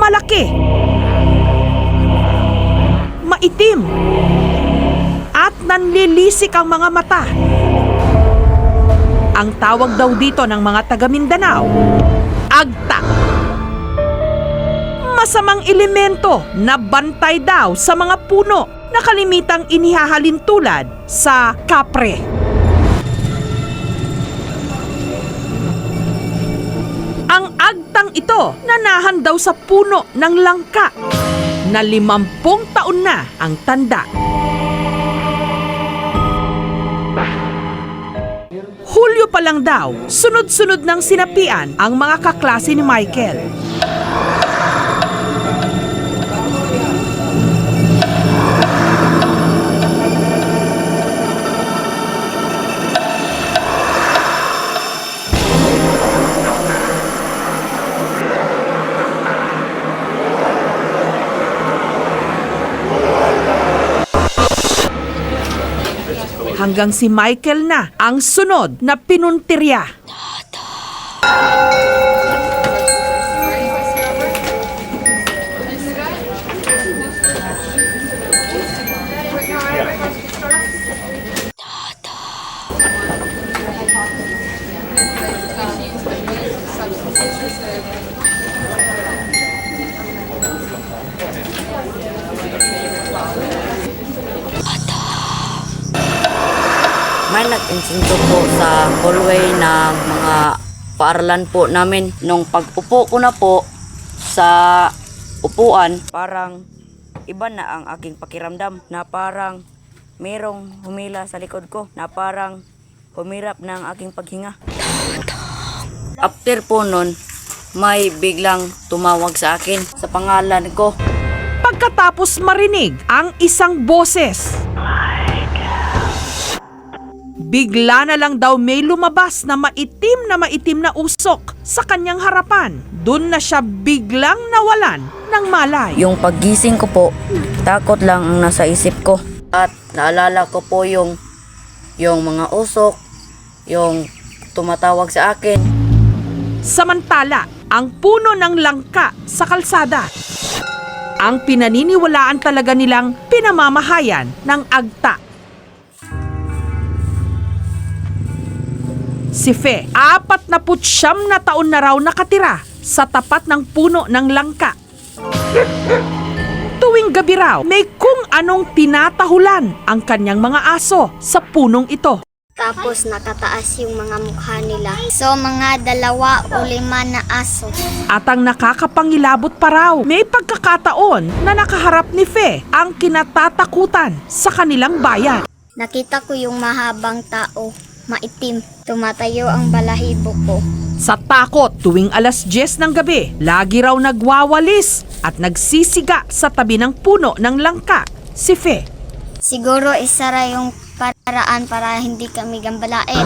malaki, maitim, at nanlilisik ang mga mata. Ang tawag daw dito ng mga taga Mindanao, agta. Masamang elemento na bantay daw sa mga puno na kalimitang inihahalin tulad sa kapre. Ang agtang ito nanahan daw sa puno ng langka na 50 taon na ang tanda. Hulyo pa lang daw, sunod-sunod ng sinapian ang mga kaklase ni Michael. Hanggang si Michael na ang sunod na pinuntirya. May nag-insinto po sa hallway ng mga paaralan po namin. Nung pag-upo ko na po sa upuan, parang iba na ang aking pakiramdam. Na parang merong humila sa likod ko. Na parang humirap na ang aking paghinga. After po nun, may biglang tumawag sa akin sa pangalan ko. Pagkatapos marinig ang isang boses, bigla na lang daw may lumabas na maitim na usok sa kanyang harapan. Doon na siya biglang nawalan ng malay. Yung paggising ko po, takot lang ang nasa isip ko. At naalala ko po yung mga usok, yung tumatawag sa akin. Samantala, ang puno ng langka sa kalsada, ang pinaniniwalaan talaga nilang pinamamahayan ng agta. Si Fe, 49 na taon na raw nakatira sa tapat ng puno ng langka. Tuwing gabi raw, may kung anong tinatahulan ang kanyang mga aso sa punong ito. Tapos nakataas yung mga mukha nila. So mga 2 o 5 na aso. At ang nakakapangilabot pa raw, may pagkakataon na nakaharap ni Fe ang kinatatakutan sa kanilang bayan. Nakita ko yung mahabang tao, maitim. Tumatayo ang balahibo ko. Sa takot, tuwing alas 10 ng gabi, lagi raw nagwawalis at nagsisiga sa tabi ng puno ng langka si Fe. Siguro isa ra yung paraan para hindi kami gambalain.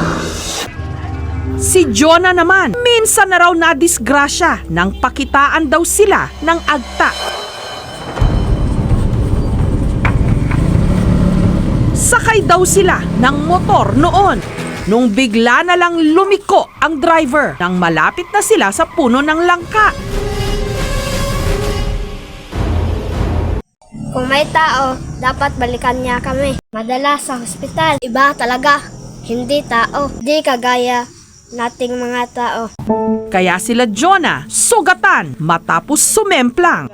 Si Jonah naman, minsan na raw nadisgrasya nang pakitaan daw sila ng agta. Sakay daw sila ng motor noon nung bigla na lang lumiko ang driver nang malapit na sila sa puno ng langka. Kung may tao, dapat balikan niya kami. Madalas sa hospital, iba talaga. Hindi tao. Di kagaya nating mga tao. Kaya sila Jonah sugatan matapos sumemplang.